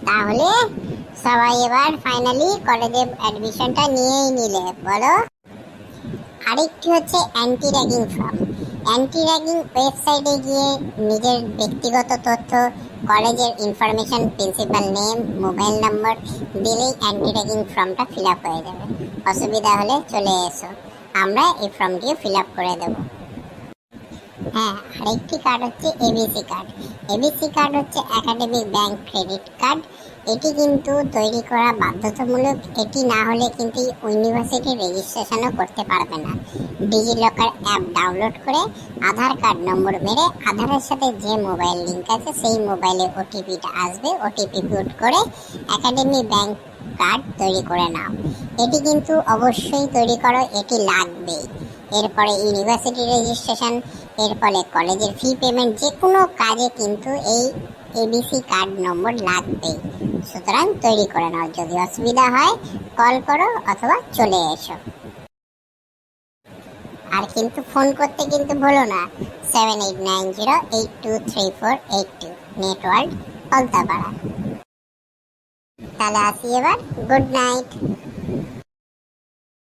তাহলে সবাই এবার ফাইনালি কলেজে অ্যাডমিশনটা নিয়েই নিলে বলো। আরেকটি হচ্ছে anti ragging form. Anti ragging ওয়েবসাইটে গিয়ে নিজের ব্যক্তিগত তথ্য, কলেজের ইনফরমেশন, প্রিন্সিপাল নেম, মোবাইল নম্বর দিলেই অ্যান্টি র্যাগিং ফর্মটা ফিল আপ হয়ে যাবে। অসুবিধা হলে চলে এসো, আমরা এই ফর্মটিও ফিল আপ করে দেবো। হ্যাঁ, আরেকটি কার্ড হচ্ছে এবিসি কার্ড। এবিসি কার্ড হচ্ছে একাডেমিক ব্যাংক ক্রেডিট কার্ড। এটি কিন্তু তৈরি করা বাধ্যতামূলক। এটি না হলে কিন্তু ইউনিভার্সিটি রেজিস্ট্রেশনও করতে পারবে না। ডিজিলকার অ্যাপ ডাউনলোড করে আধার কার্ড নম্বর মেরে আধারের সাথে যে মোবাইল লিঙ্ক আছে সেই মোবাইলে ওটিপিটা আসবে, ওটিপি পুট করে একাডেমি ব্যাংক কার্ড তৈরি করে নাও। এটি কিন্তু অবশ্যই তৈরি করো, এটি লাগবেই। এরপরে ইউনিভার্সিটি রেজিস্ট্রেশন, এর ফলে কলেজের ফি পেমেন্ট, যে কোনো কাজে কিন্তু এই এবিসি কার্ড নম্বর লাগবেই। সুতরাং তৈরি করে নাও। যদি অসুবিধা হয় কল করো অথবা চলে এসো। আর কিন্তু ফোন করতে কিন্তু ভুলো না, 7890823482, নেটওয়ার্ল্ড, পলতাপাড়া। তাহলে আসি এবার, গুড নাইট।